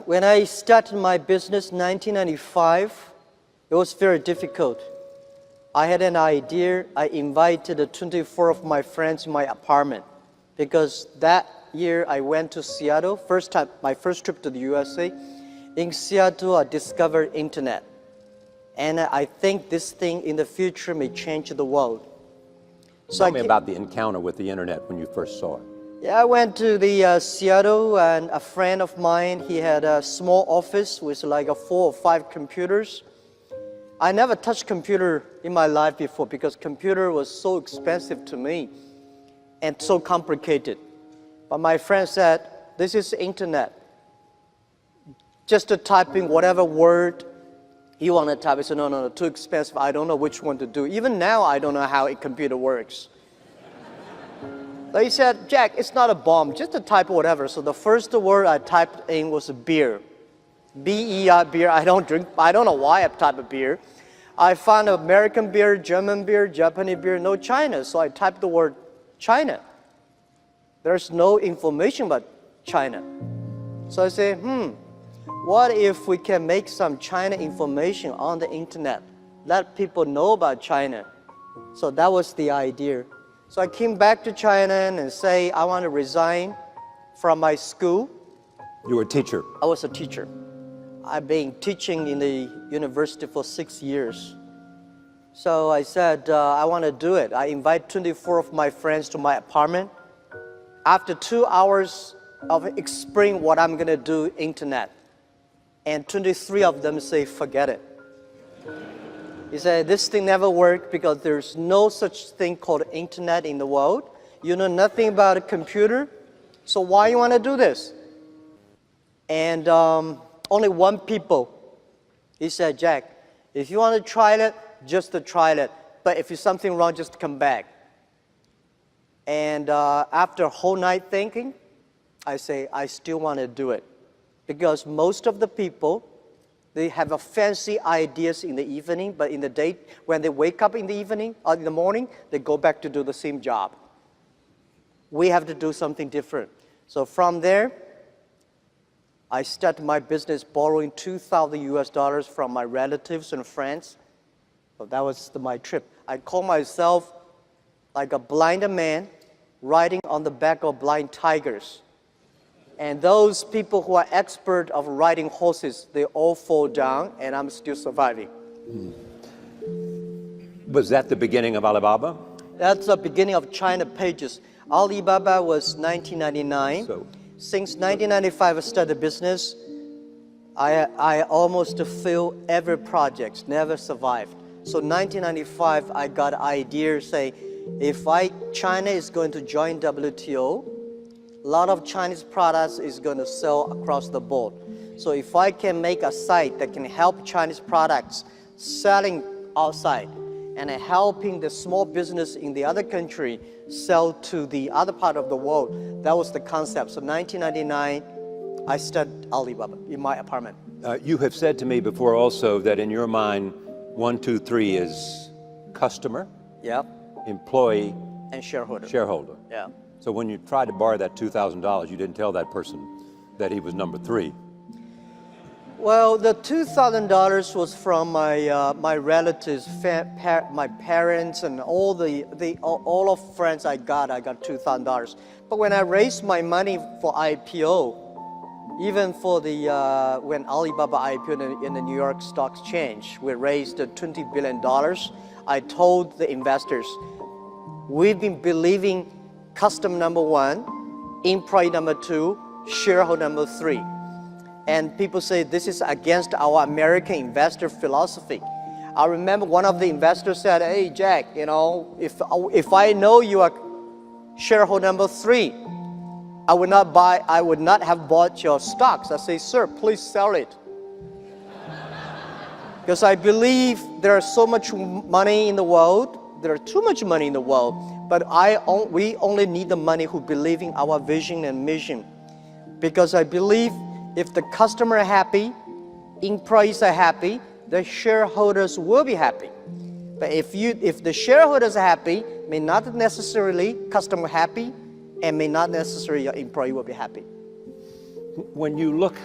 When I started my business in 1995, it was very difficult. I had an idea. I invited 24 of my friends in my apartment because that year I went to Seattle, my first trip to the USA. In Seattle, I discovered internet. And I think this thing in the future may change the world. Tell me about the encounter with the internet when you first saw it. Yeah, I went to the Seattle, and a friend of mine, he had a small office with like 4 or 5 computers. I never touched computer in my life before because computer was so expensive to me and so complicated. But my friend said, this is internet. Just to type in whatever word you want to type. I said, no, too expensive. I don't know which one to do. Even now, I don't know how a computer works. He said, Jack, it's not a bomb, just to type whatever. So the first word I typed in was beer. B-E-R, beer. I don't drink, I don't know why I typed beer. I found American beer, German beer, Japanese beer, no China. So I typed the word China. There's no information about China. So I say, what if we can make some China information on the internet? Let people know about China. So that was the idea. So I came back to China and say, I want to resign from my school. You were a teacher? I was a teacher. I've been teaching in the university for 6 years. So I said, I want to do it. I invite 24 of my friends to my apartment. After 2 hours of explaining what I'm going to do, internet, and 23 of them say, forget it. He said, this thing never worked because there's no such thing called internet in the world. You know nothing about a computer, so why you want to do this? And only one people, he said, Jack, if you want to try it, just to try it. But if there's something wrong, just come back. And after a whole night thinking, I say, I still want to do it. Because most of the people, they have a fancy ideas in the evening, but in the day, when they wake up in the evening or in the morning, they go back to do the same job. We have to do something different. So from there, I started my business borrowing $2,000 from my relatives and friends. So that was my trip. I call myself like a blind man riding on the back of blind tigers. And those people who are expert of riding horses, they all fall down, and I'm still surviving. Was that the beginning of Alibaba? That's the beginning of China Pages. Alibaba was 1999. Since 1995, I started business. I almost failed every project, never survived. So 1995, I got an idea, say, if China is going to join WTO, a lot of Chinese products is going to sell across the board. So if I can make a site that can help Chinese products selling outside and helping the small business in the other country sell to the other part of the world, that was the concept. So 1999, I started Alibaba in my apartment. You have said to me before also that in your mind, 1, 2, 3 is customer, employee, and shareholder. Shareholder. Yeah. So when you tried to borrow that $2,000, you didn't tell that person that he was number 3. Well, the $2,000 was from my relatives, my parents, and all of friends I got $2,000. But when I raised my money for IPO, even for the when Alibaba IPO in the New York Stock Exchange, we raised $20 billion. I told the investors, we've been believing customer number 1, employee number 2, shareholder number 3. And people say this is against our American investor philosophy. I remember one of the investors said, hey, Jack, you know, if I know you are shareholder number 3, I would not have bought your stocks. I say, sir, please sell it. Because I believe there's so much money in the world. There's too much money in the world. But we only need the money who believe in our vision and mission. Because I believe if the customer are happy, employees are happy, the shareholders will be happy. But if the shareholders are happy, may not necessarily customer happy, and may not necessarily your employee will be happy. When you look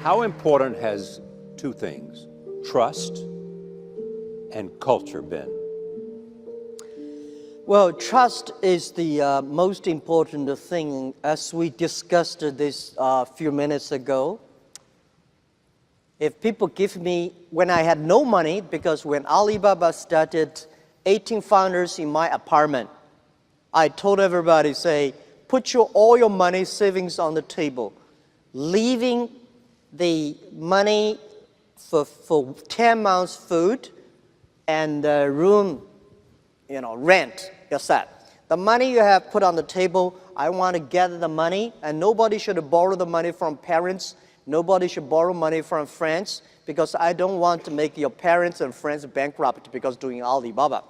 How important has two things, trust and culture, been? Well, trust is the most important thing, as we discussed this a few minutes ago. If people give me, when I had no money, because when Alibaba started, 18 founders in my apartment, I told everybody, say, put all your money savings on the table, leaving the money for 10 months food and room, rent yourself. The money you have put on the table, I want to gather the money, and nobody should borrow the money from parents. Nobody should borrow money from friends, because I don't want to make your parents and friends bankrupt because doing Alibaba.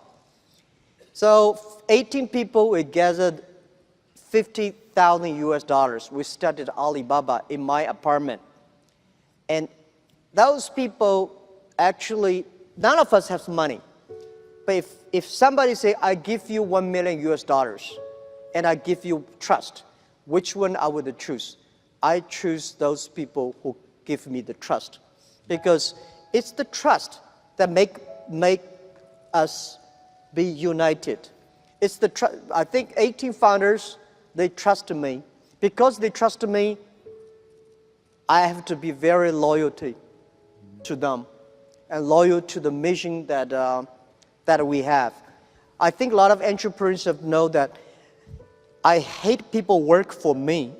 So 18 people, we gathered 50,000 US dollars. We started Alibaba in my apartment. And those people, actually, none of us has money. But if somebody say, I give you 1 million US dollars, and I give you trust, which one I would choose? I choose those people who give me the trust, because it's the trust that make us be united. It's the I think 18 founders, they trust me. Because they trust me, I have to be very loyal to them and loyal to the mission that we have. I think a lot of entrepreneurs know that I hate people work for me.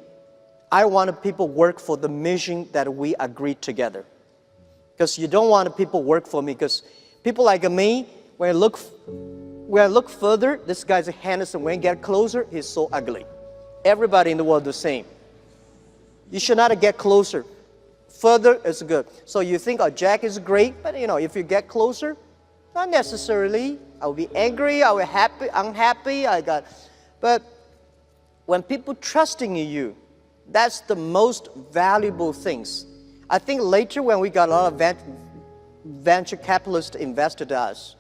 I want people work for the mission that we agreed together. Because you don't want people work for me, because people like me, when I look further, this guy's handsome. When I get closer, he's so ugly. Everybody in the world is the same. You should not get closer. Further is good. So you think, oh, Jack is great, but if you get closer, not necessarily. I will be angry, I will be happy, unhappy. But when people trusting in you, that's the most valuable things. I think later when we got a lot of venture capitalists invested in us,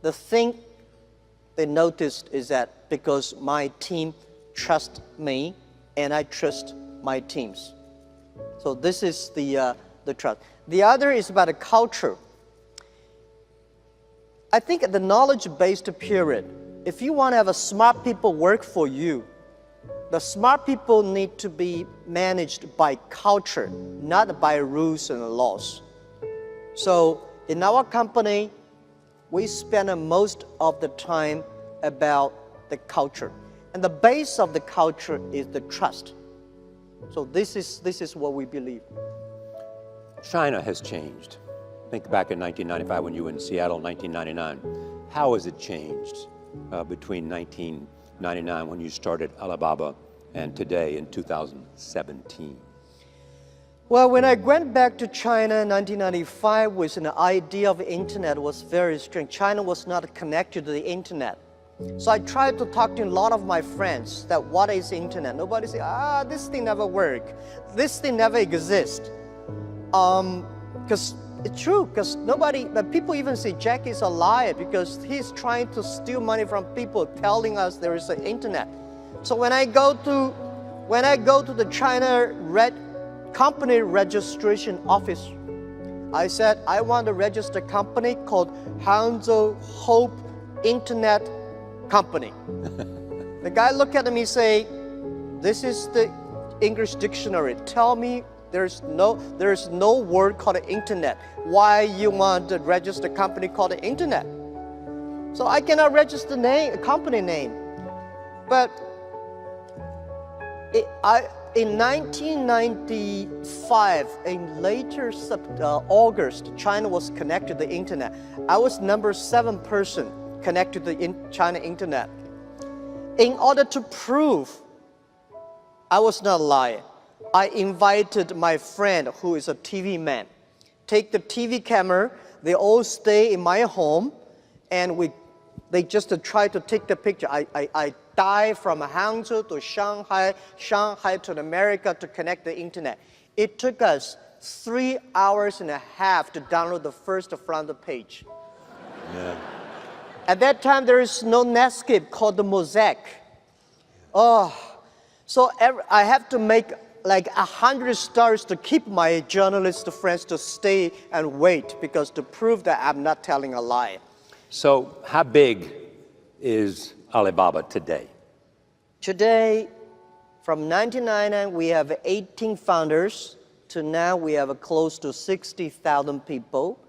the thing they noticed is that because my team trusts me and I trust my teams. So this is the trust. The other is about a culture. I think the knowledge-based period, if you want to have a smart people work for you, the smart people need to be managed by culture, not by rules and laws. So in our company, we spend most of the time about the culture. And the base of the culture is the trust. So this is what we believe. China has changed. Think back in 1995 when you were in Seattle, 1999. How has it changed between 1999 when you started Alibaba and today in 2017? Well, when I went back to China in 1995 with an idea of internet was very strange. China was not connected to the internet. So I tried to talk to a lot of my friends that what is internet? Nobody said, this thing never work. This thing never exist. Because it's true, because but people even say Jack is a liar because he's trying to steal money from people telling us there is an internet. So when I go to the China company registration office, I said, I want to register a company called Hangzhou Hope Internet Company. The guy looked at me and say, this is the English dictionary. Tell me there is no word called internet. Why you want to register a company called internet? So I cannot register a company name. But in 1995, in later August, China was connected to the internet. I was number 7 person connected to the China internet. In order to prove I was not lying, I invited my friend who is a TV man. Take the TV camera, they all stay in my home, and they just try to take the picture. I dive from Hangzhou to Shanghai to America to connect the internet. It took us 3 hours and a half to download the first front page. Yeah. At that time, there is no Netscape called the Mosaic. Oh, so I have to make like 100 stars to keep my journalist friends to stay and wait because to prove that I'm not telling a lie. So how big is Alibaba today? Today, from 1999, we have 18 founders to now we have close to 60,000 people.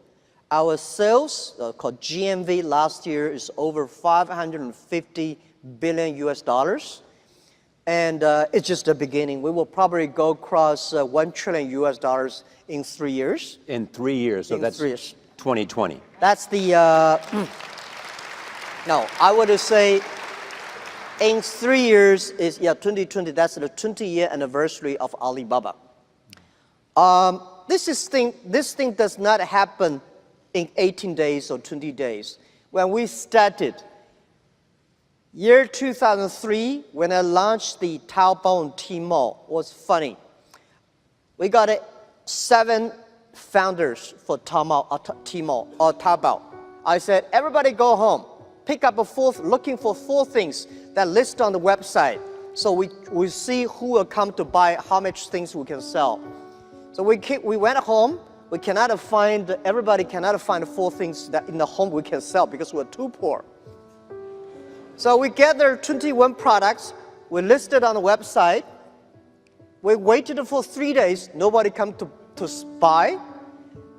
Our sales, called GMV, last year is over 550 billion US dollars. And it's just the beginning. We will probably go across 1 trillion US dollars in 3 years. In 3 years, so In that's 3 years. 2020. That's the, no, I would say in 3 years is, 2020, that's the 20-year anniversary of Alibaba. This thing does not happen in 18 days or 20 days. When we started, year 2003, when I launched the Taobao and Tmall, was funny. We got 7 founders for Tmall or Taobao. I said, everybody go home, pick up looking for 4 things that list on the website. So we see who will come to buy, how much things we can sell. So we went home. Everybody cannot find 4 things that in the home we can sell because we're too poor. So we gathered 21 products, we listed on the website, we waited for 3 days, nobody come to buy,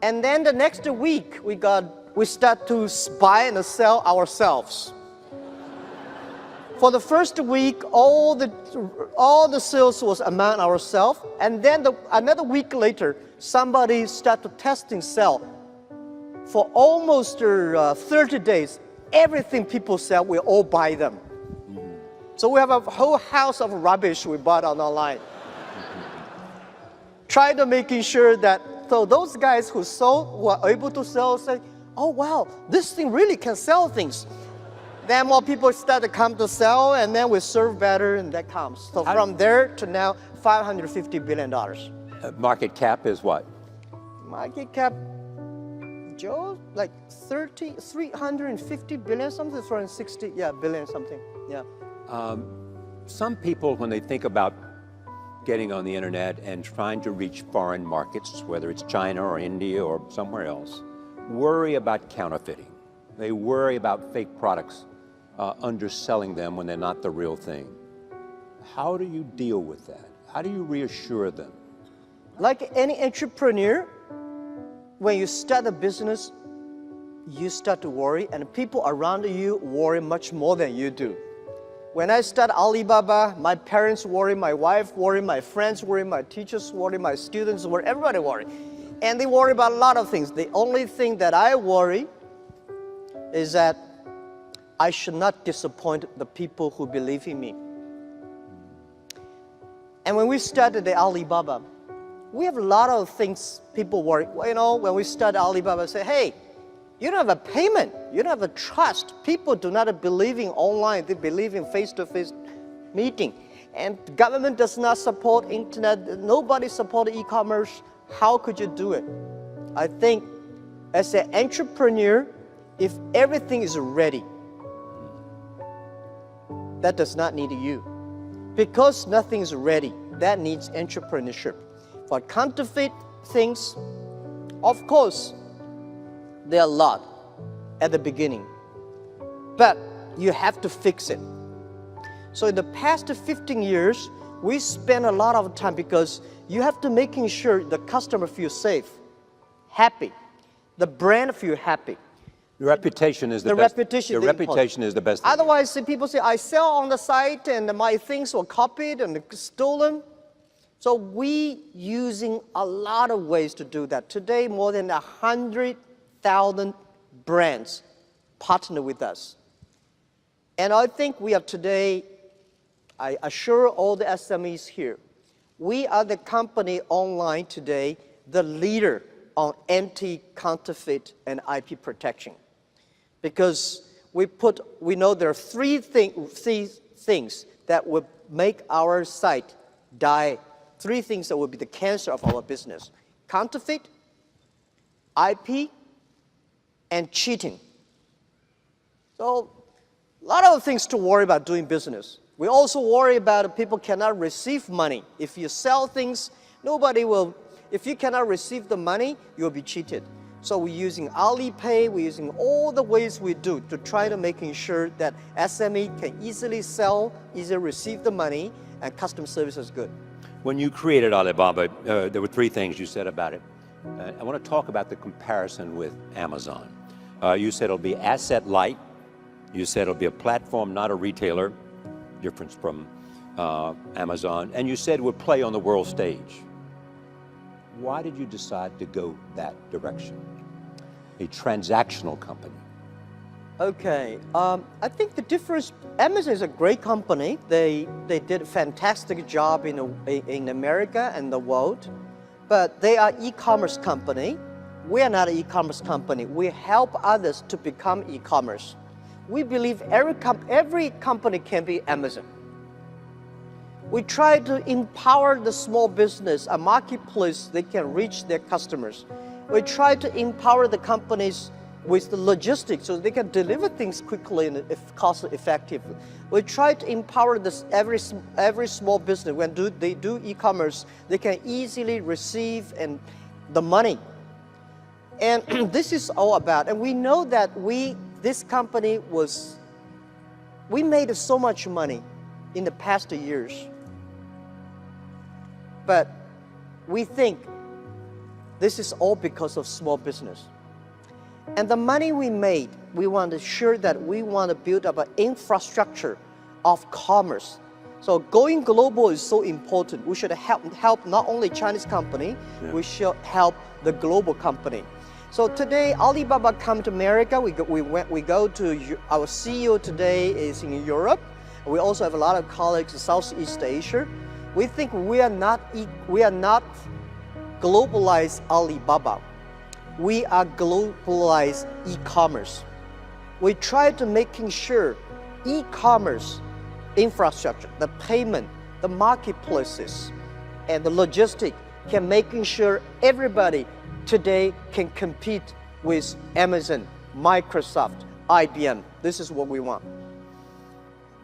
and then the next week we start to buy and sell ourselves. For the first week, all the sales was among ourselves, and then another week later, somebody started testing sell. For almost 30 days, everything people sell, we all buy them. So we have a whole house of rubbish we bought online. Try to making sure that, so those guys who were able to sell, say, oh wow, this thing really can sell things. Then more people start to come to sell, and then we serve better, and that comes. So from there to now, $550 billion. Market cap is what? Market cap, Joe, like 350 billion, something, 360, billion something, Some people, when they think about getting on the internet and trying to reach foreign markets, whether it's China or India or somewhere else, worry about counterfeiting. They worry about fake products, underselling them when they're not the real thing. How do you deal with that? How do you reassure them? Like any entrepreneur, when you start a business, you start to worry, and people around you worry much more than you do. When I started Alibaba, my parents worry, my wife worry, my friends worry, my teachers worry, my students worry, everybody worry. And they worry about a lot of things. The only thing that I worry is that I should not disappoint the people who believe in me. And when we started the Alibaba, we have a lot of things people worry. You know, when we started Alibaba, say, hey, you don't have a payment, you don't have a trust. People do not believe in online, they believe in face-to-face meeting. And the government does not support internet, nobody supports e-commerce. How could you do it? I think as an entrepreneur, if everything is ready, that does not need you. Because nothing is ready, that needs entrepreneurship. For counterfeit things, of course, there are a lot at the beginning, but you have to fix it. So in the past 15 years, we spend a lot of time because you have to making sure the customer feels safe, happy, the brand feels happy. Your reputation is the best. Your reputation is the best. Otherwise, people say, I sell on the site and my things were copied and stolen. So we using a lot of ways to do that. Today, more than 100,000 brands partner with us. And I think we are today, I assure all the SMEs here, we are the company online today, the leader on anti-counterfeit and IP protection. Because we know there are three things that would make our site die. 3 things that would be the cancer of our business: counterfeit, IP, and cheating. So a lot of things to worry about doing business. We also worry about people cannot receive money. If you sell things, nobody will, if you cannot receive the money, you'll be cheated. So we're using Alipay, we're using all the ways we do to try to making sure that SME can easily sell, easily receive the money, and customer service is good. When you created Alibaba, there were three things you said about it. I want to talk about the comparison with Amazon. You said it'll be asset light. You said it'll be a platform, not a retailer, difference from Amazon. And you said it would play on the world stage. Why did you decide to go that direction? A transactional company. Okay, I think the difference, Amazon is a great company. They did a fantastic job in America and the world, but they are e-commerce company. We are not an e-commerce company. We help others to become e-commerce. We believe every company can be Amazon. We try to empower the small business, a marketplace, they can reach their customers. We try to empower the companies with the logistics so they can deliver things quickly and cost effectively. We try to empower every small business. When they do e-commerce, they can easily receive the money. And this is all about, and we know that this company we made so much money in the past years. But we think this is all because of small business. And the money we made, we want to ensure that we want to build up an infrastructure of commerce. So going global is so important. We should help not only Chinese company, we should help the global company. So today, Alibaba come to America. We go to, our CEO today is in Europe. We also have a lot of colleagues in Southeast Asia. We think we are not globalized Alibaba. We are globalized e-commerce. We try to making sure e-commerce infrastructure, the payment, the marketplaces, and the logistics can making sure everybody today can compete with Amazon, Microsoft, IBM. This is what we want.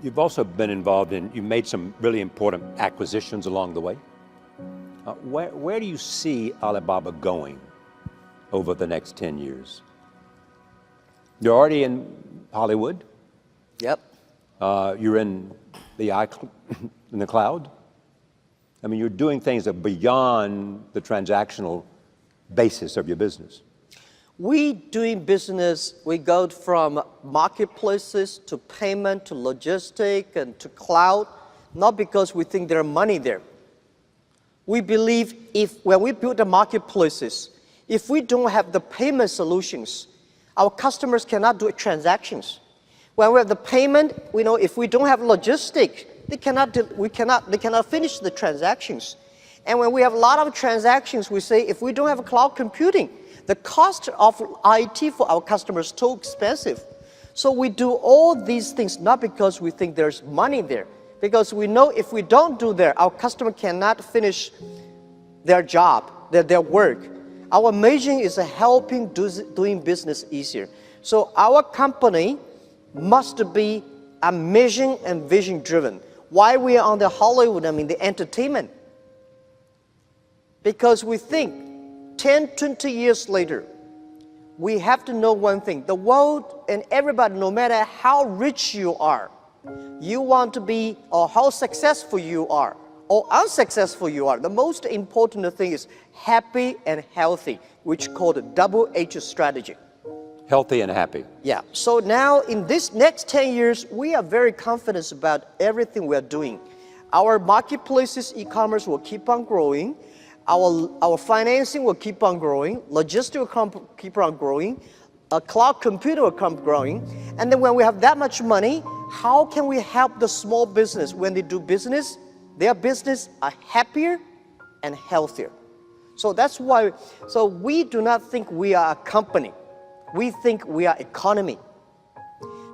You've also been involved you made some really important acquisitions along the way. Where do you see Alibaba going over the next 10 years? You're already in Hollywood. Yep. You're in the cloud. I mean, you're doing things that are beyond the transactional basis of your business. We doing business, we go from marketplaces to payment to logistics and to cloud, not because we think there's money there. We believe when we build the marketplaces, if we don't have the payment solutions, our customers cannot do transactions. When we have the payment, we know if we don't have logistics, they cannot finish the transactions. And when we have a lot of transactions, we say if we don't have cloud computing, the cost of IT for our customers is too expensive. So we do all these things not because we think there's money there, because we know if we don't do that, our customer cannot finish their job, their work. Our mission is helping doing business easier. So our company must be a mission and vision driven. Why we are on the Hollywood, the entertainment? Because we think 10, 20 years later, we have to know one thing. The world and everybody, no matter how rich you are, you want to be, or how successful you are, or unsuccessful you are, the most important thing is happy and healthy, which is called a double H strategy. Healthy and happy. Yeah, so now in this next 10 years, we are very confident about everything we are doing. Our marketplaces, e-commerce will keep on growing. Our financing will keep on growing. Logistics will keep on growing. Cloud computing will keep growing. And then when we have that much money, how can we help the small business when they do business? Their business are happier and healthier. So that's why, so we do not think we are a company. We think we are economy.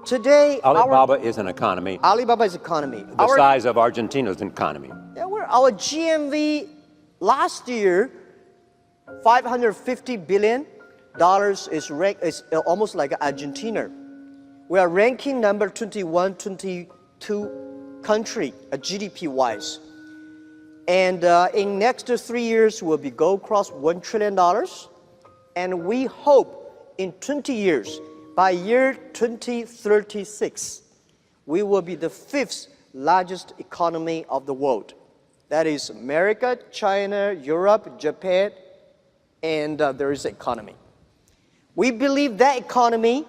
Today, Alibaba is an economy. Alibaba is economy. The size of Argentina's economy. Yeah, our GMV last year, $550 billion is almost like Argentina. We are ranking number 21, 22 country, GDP-wise. And in next 3 years, we'll be go across $1 trillion. And we hope in 20 years, by year 2036, we will be the 5th largest economy of the world. That is America, China, Europe, Japan, and there is an economy. We believe that economy,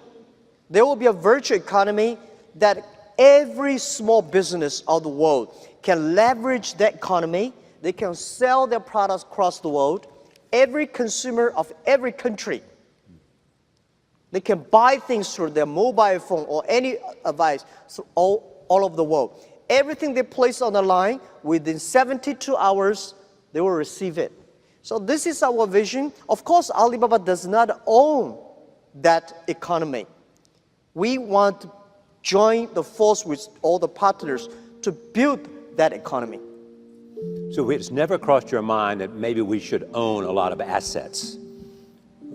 there will be a virtual economy that every small business of the world can leverage that economy. They can sell their products across the world. Every consumer of every country, they can buy things through their mobile phone or any device through all over the world. Everything they place on the line, within 72 hours, they will receive it. So this is our vision. Of course, Alibaba does not own that economy. We want to join the force with all the partners to build that economy. So it's never crossed your mind that maybe we should own a lot of assets,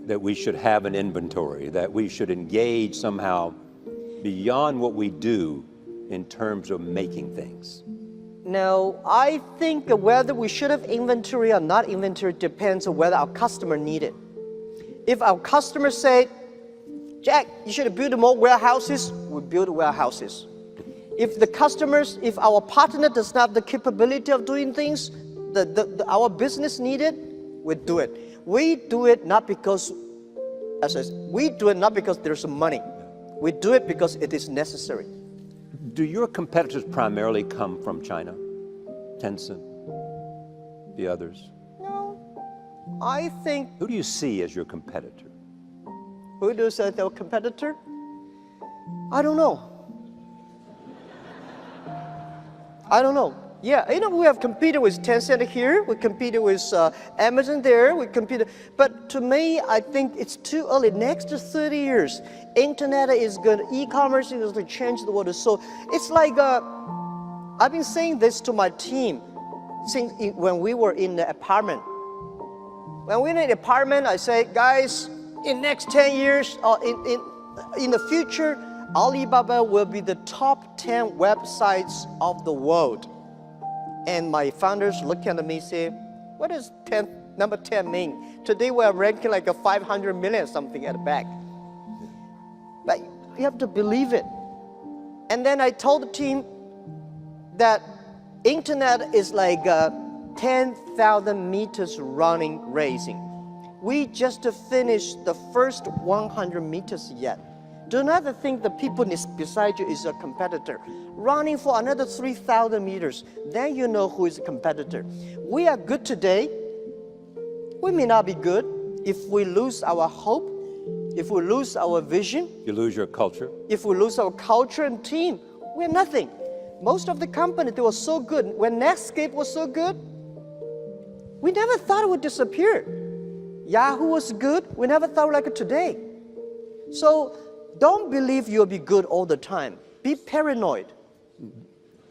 that we should have an inventory, that we should engage somehow beyond what we do in terms of making things? Now, I think whether we should have inventory or not inventory depends on whether our customer need it. If our customers say, Jack, you should build more warehouses, we build warehouses. If the customers, if our partner does not have the capability of doing things, our business needed, we do it. We do it not because, we do it not because there's money. We do it because it is necessary. Do your competitors primarily come from China? Tencent, the others? No, I think. Who do you see as your competitor? Who do you say their competitor? I don't know. I don't know. Yeah, you know, we have competed with Tencent here, we competed with Amazon there, we competed, but to me, I think it's too early. Next 30 years, internet is going, e-commerce is going to change the world. So it's like, I've been saying this to my team since when we were in the apartment. When we were in the apartment, I say, guys, in next 10 years, in the future, Alibaba will be the top 10 websites of the world. And my founders look at me and say, what does number 10 mean? Today we're ranking like a 500 million something at the back. But you have to believe it. And then I told the team that internet is like a 10,000 meters running racing. We just finished the first 100 meters yet. Do not think the people beside you is a competitor. Running for another 3,000 meters, then you know who is a competitor. We are good today. We may not be good if we lose our hope, if we lose our vision. You lose your culture. If we lose our culture and team, we're nothing. Most of the companies, they were so good. When Netscape was so good, we never thought it would disappear. Yahoo was good. We never thought like it today. So don't believe you'll be good all the time. Be paranoid.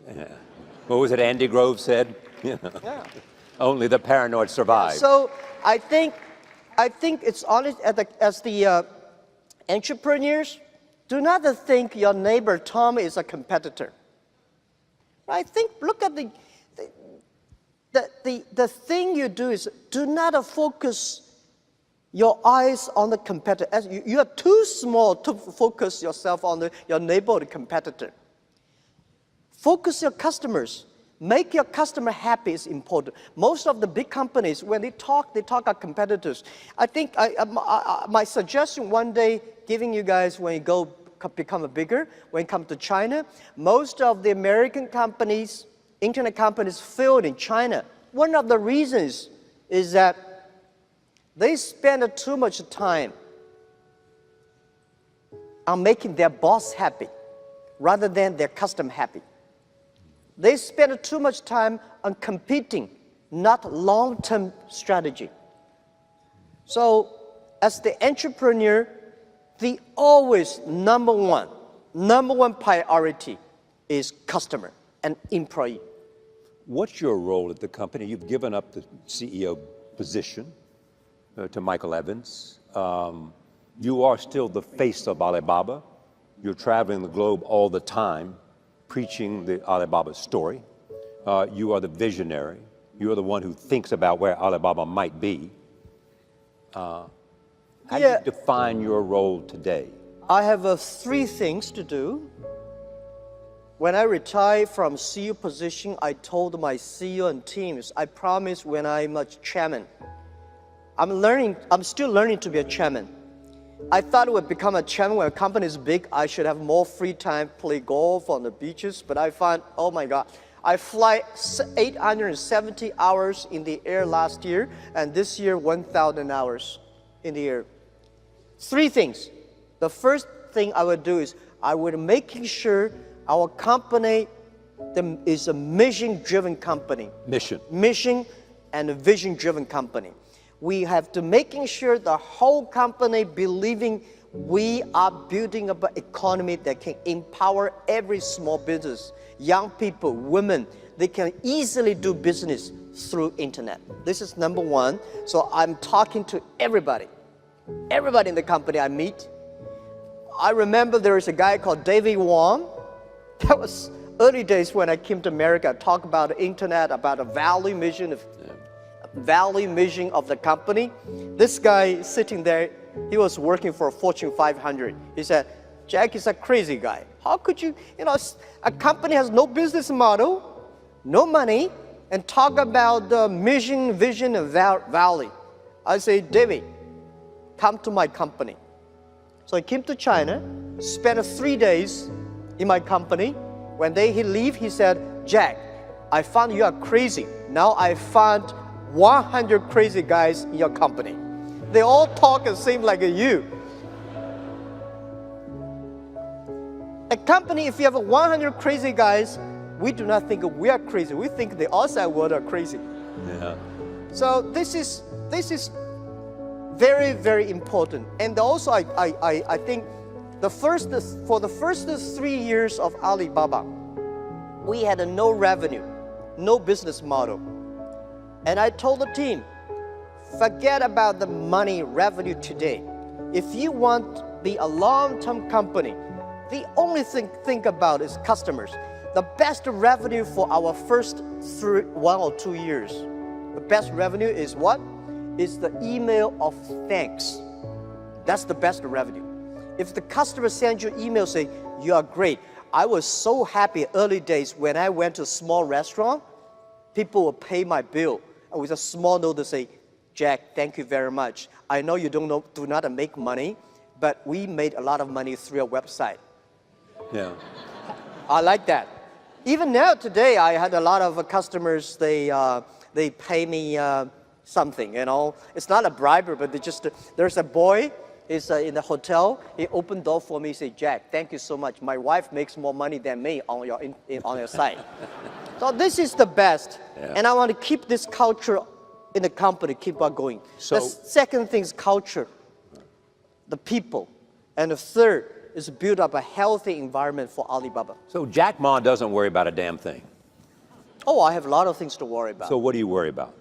Yeah. What was it Andy Grove said? Yeah. Only the paranoid survive. So I think it's honest as the entrepreneurs, do not think your neighbor Tom is a competitor. I think, look at the thing you do is do not focus your eyes on the competitor. As you are too small to focus yourself on your neighbor or the competitor. Focus your customers. Make your customer happy is important. Most of the big companies, when they talk about competitors. I think my suggestion one day, giving you guys when you go become bigger, when it comes to China, most of the American companies, internet companies failed in China. One of the reasons is that they spend too much time on making their boss happy rather than their customer happy. They spend too much time on competing, not long-term strategy. So as the entrepreneur, the always number one priority is customer and employee. What's your role at the company? You've given up the CEO position to Michael Evans. You are still the face of Alibaba. You're traveling the globe all the time, preaching the Alibaba story. You are the visionary. You are the one who thinks about where Alibaba might be. How do you define your role today? I have 3 things to do. When I retired from CEO position, I told my CEO and teams, I promise when I'm a chairman, I'm still learning to be a chairman. I thought I would become a chairman when a company is big. I should have more free time, play golf on the beaches. But I found, oh my God, I fly 870 hours in the air last year, and this year 1,000 hours in the air. 3 things. The first thing I would do is I would making sure our company is a mission-driven company. Mission and a vision-driven company. We have to making sure the whole company believing we are building up an economy that can empower every small business, young people, women. They can easily do business through internet. This is number 1. So I'm talking to everybody in the company I meet. I remember there was a guy called David Wong. That was early days when I came to America, talk about the internet, about the value mission of the company. This guy sitting there, he was working for Fortune 500. He said, Jack is a crazy guy. How could you, a company has no business model, no money, and talk about the mission, vision, and value. I say, David, come to my company. So I came to China, spent 3 days in my company. When he leave, he said, Jack, I found you are crazy. Now I found 100 crazy guys in your company. They all talk and seem like you. A company, if you have 100 crazy guys, we do not think we are crazy. We think the outside world are crazy. Yeah. So this is very, very important. And also, I think for the first 3 years of Alibaba, we had no revenue, no business model. And I told the team, forget about the money revenue today. If you want to be a long-term company, the only thing think about is customers. The best revenue for our first 1 or 2 years, the best revenue is what? Is the email of thanks. That's the best revenue. If the customer sends you email saying, you are great. I was so happy early days when I went to a small restaurant, people will pay my bill. And with a small note to say, Jack, thank you very much. I know you do not make money, but we made a lot of money through your website. Yeah. I like that. Even now today, I had a lot of customers, they pay me something, It's not a bribery, but there's a boy, he's in the hotel, he opened door for me, he said, Jack, thank you so much. My wife makes more money than me on your site. So this is the best. Yeah. And I want to keep this culture in the company, keep on going. So, the second thing is culture, the people. And the third is build up a healthy environment for Alibaba. So Jack Ma doesn't worry about a damn thing. Oh, I have a lot of things to worry about. So what do you worry about?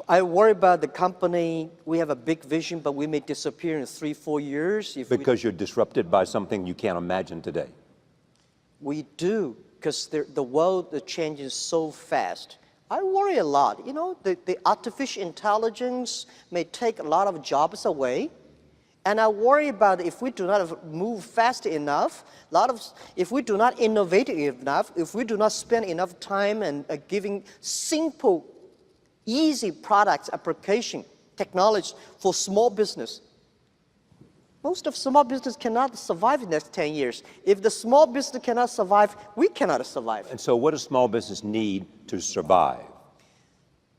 I worry about the company. We have a big vision, but we may disappear in 3-4 years. Because you're disrupted by something you can't imagine today. We do, because the world is changing so fast. I worry a lot. The artificial intelligence may take a lot of jobs away. And I worry about if we do not move fast enough, if we do not innovate enough, if we do not spend enough time and giving simple, easy products, application, technology for small business. Most of small business cannot survive in the next 10 years. If the small business cannot survive, we cannot survive. And so what does small business need to survive?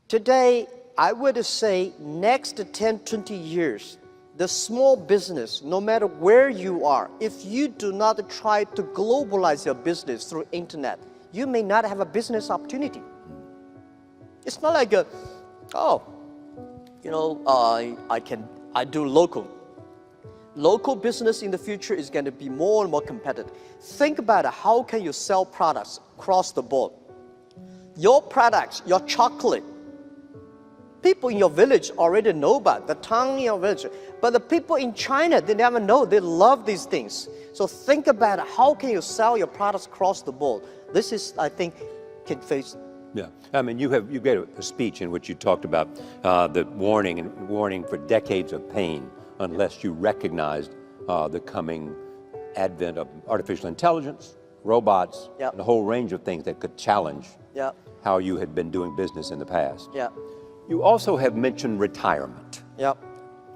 Today, I would say next 10, 20 years, the small business, no matter where you are, if you do not try to globalize your business through internet, you may not have a business opportunity. It's not like I do local. Local business in the future is going to be more and more competitive. Think about it. How can you sell products across the board? Your products, your chocolate, People in your village already know about the town in your village, but the people in China, they never know. They love these things. So think about how can you sell your products across the board. This is, I think, can face. Yeah, I mean, you gave a speech in which you talked about the warning for decades of pain unless you recognized the coming advent of artificial intelligence, robots, Yep. and a whole range of things that could challenge Yeah, how you had been doing business in the past. yeah, You also have mentioned retirement. yeah,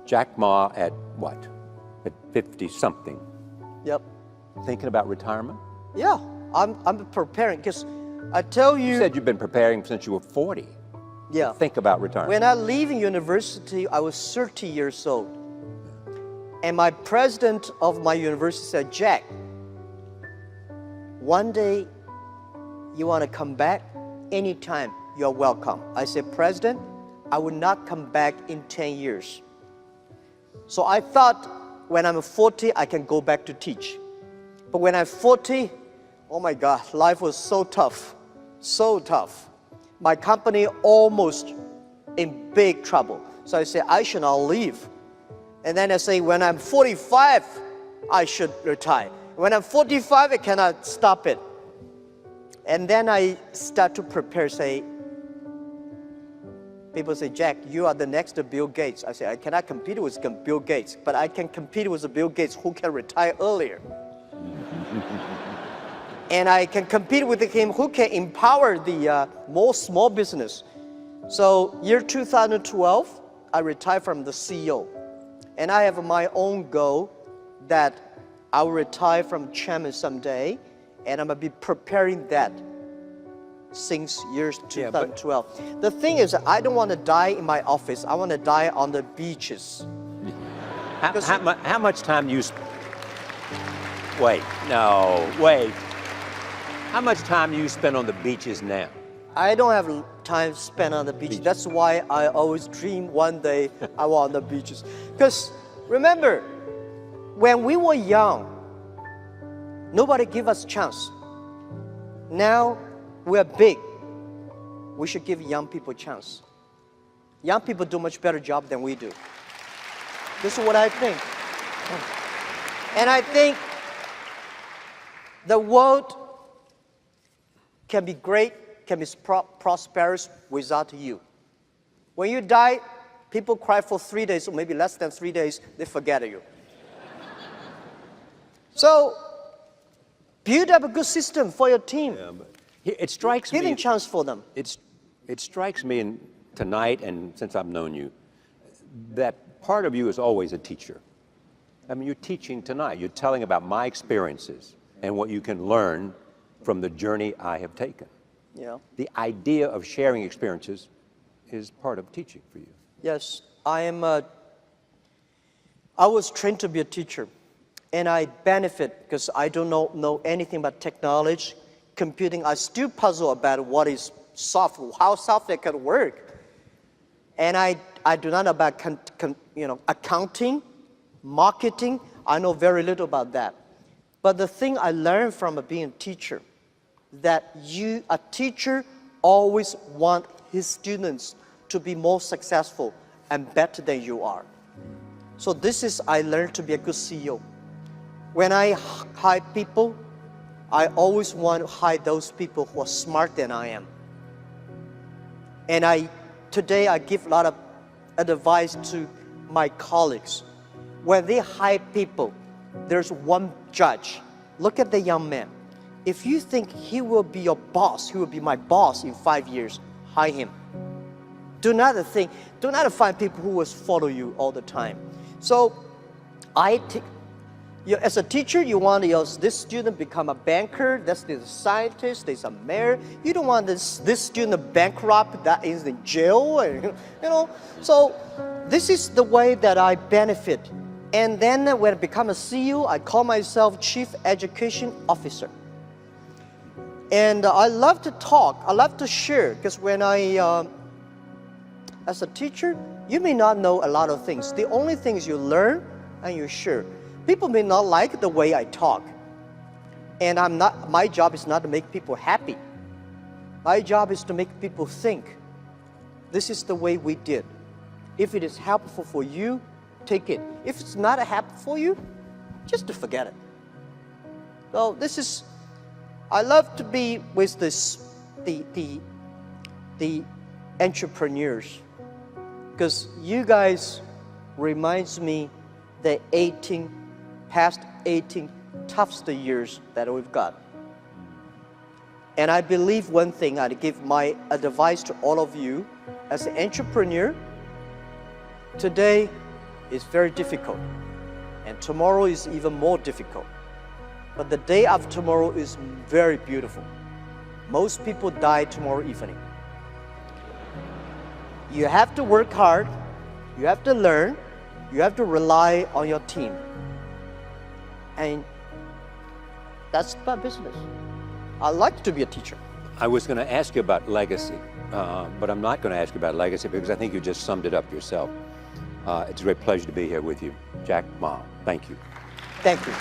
Jack Ma at what? At 50-something, yep. thinking about retirement? Yeah, I'm preparing because I tell you. You said you've been preparing since you were 40. Yeah. Think about retirement. When I leave university, I was 30 years old. And my president of my university said, Jack, one day you want to come back? Anytime, you're welcome. I said, President, I will not come back in 10 years. So I thought when I'm 40, I can go back to teach. But when I'm 40, oh my God, life was so tough, so tough. My company almost in big trouble. So I said, I should not leave. And then I say, when I'm 45, I should retire. When I'm 45, I cannot stop it. And then I start to prepare, say, people say, Jack, you are the next Bill Gates. I say, I cannot compete with Bill Gates, but I can compete with the Bill Gates who can retire earlier. And I can compete with him who can empower the more small business. So year 2012, I retired from the CEO. And I have my own goal that I will retire from chairman someday, and I'm gonna be preparing that since years 2012. The thing is, I don't want to die in my office. I want to die on the beaches. How much time do you wait, no, wait. How much time do you spend on the beaches now? I don't have time spent on the beach. That's why I always dream one day I want on the beaches. Because remember, when we were young, nobody give us chance. Now we're big. We should give young people a chance. Young people do much better job than we do. This is what I think. And I think the world can be great, can be prosperous without you. When you die, people cry for 3 days, or maybe less than 3 days, they forget you. So, build up a good system for your team. Yeah, but it strikes me. Giving chance for them. It strikes me tonight, and since I've known you, that part of you is always a teacher. I mean, you're teaching tonight. You're telling about my experiences and what you can learn from the journey I have taken. Yeah. The idea of sharing experiences is part of teaching for you. Yes, I was trained to be a teacher, and I benefit because I don't know anything about technology, computing. I still puzzle about what is software, how software can work. And I do not know about accounting, marketing. I know very little about that. But the thing I learned from being a teacher, that a teacher always want his students to be more successful and better than you are. So this is, I learned to be a good CEO. When I hire people, I always want to hire those people who are smarter than I am. And today I give a lot of advice to my colleagues. When they hire people, there's one judge. Look at the young man. If you think he will be your boss, he will be my boss in 5 years, hire him. Do not find people who will follow you all the time. So as a teacher, you want this student become a banker, that's the scientist, there's a mayor. You don't want this student bankrupt, that is in jail, So this is the way that I benefit. And then when I become a CEO, I call myself Chief Education Officer. And I love to talk, I love to share, because when as a teacher, you may not know a lot of things. The only things you learn and you share. People may not like the way I talk. And my job is not to make people happy. My job is to make people think. this is the way we did. If it is helpful for you, take it. If it's not helpful for you, just to forget it. So this is, I love to be with the entrepreneurs, because you guys reminds me the past 18 toughest years that we've got. And I believe one thing, I'd give my advice to all of you as an entrepreneur, today is very difficult, and tomorrow is even more difficult. But the day after tomorrow is very beautiful. Most people die tomorrow evening. You have to work hard, you have to learn, you have to rely on your team. And that's my business. I like to be a teacher. I was going to ask you about legacy, but I'm not going to ask you about legacy because I think you just summed it up yourself. It's a great pleasure to be here with you. Jack Ma, thank you. Thank you.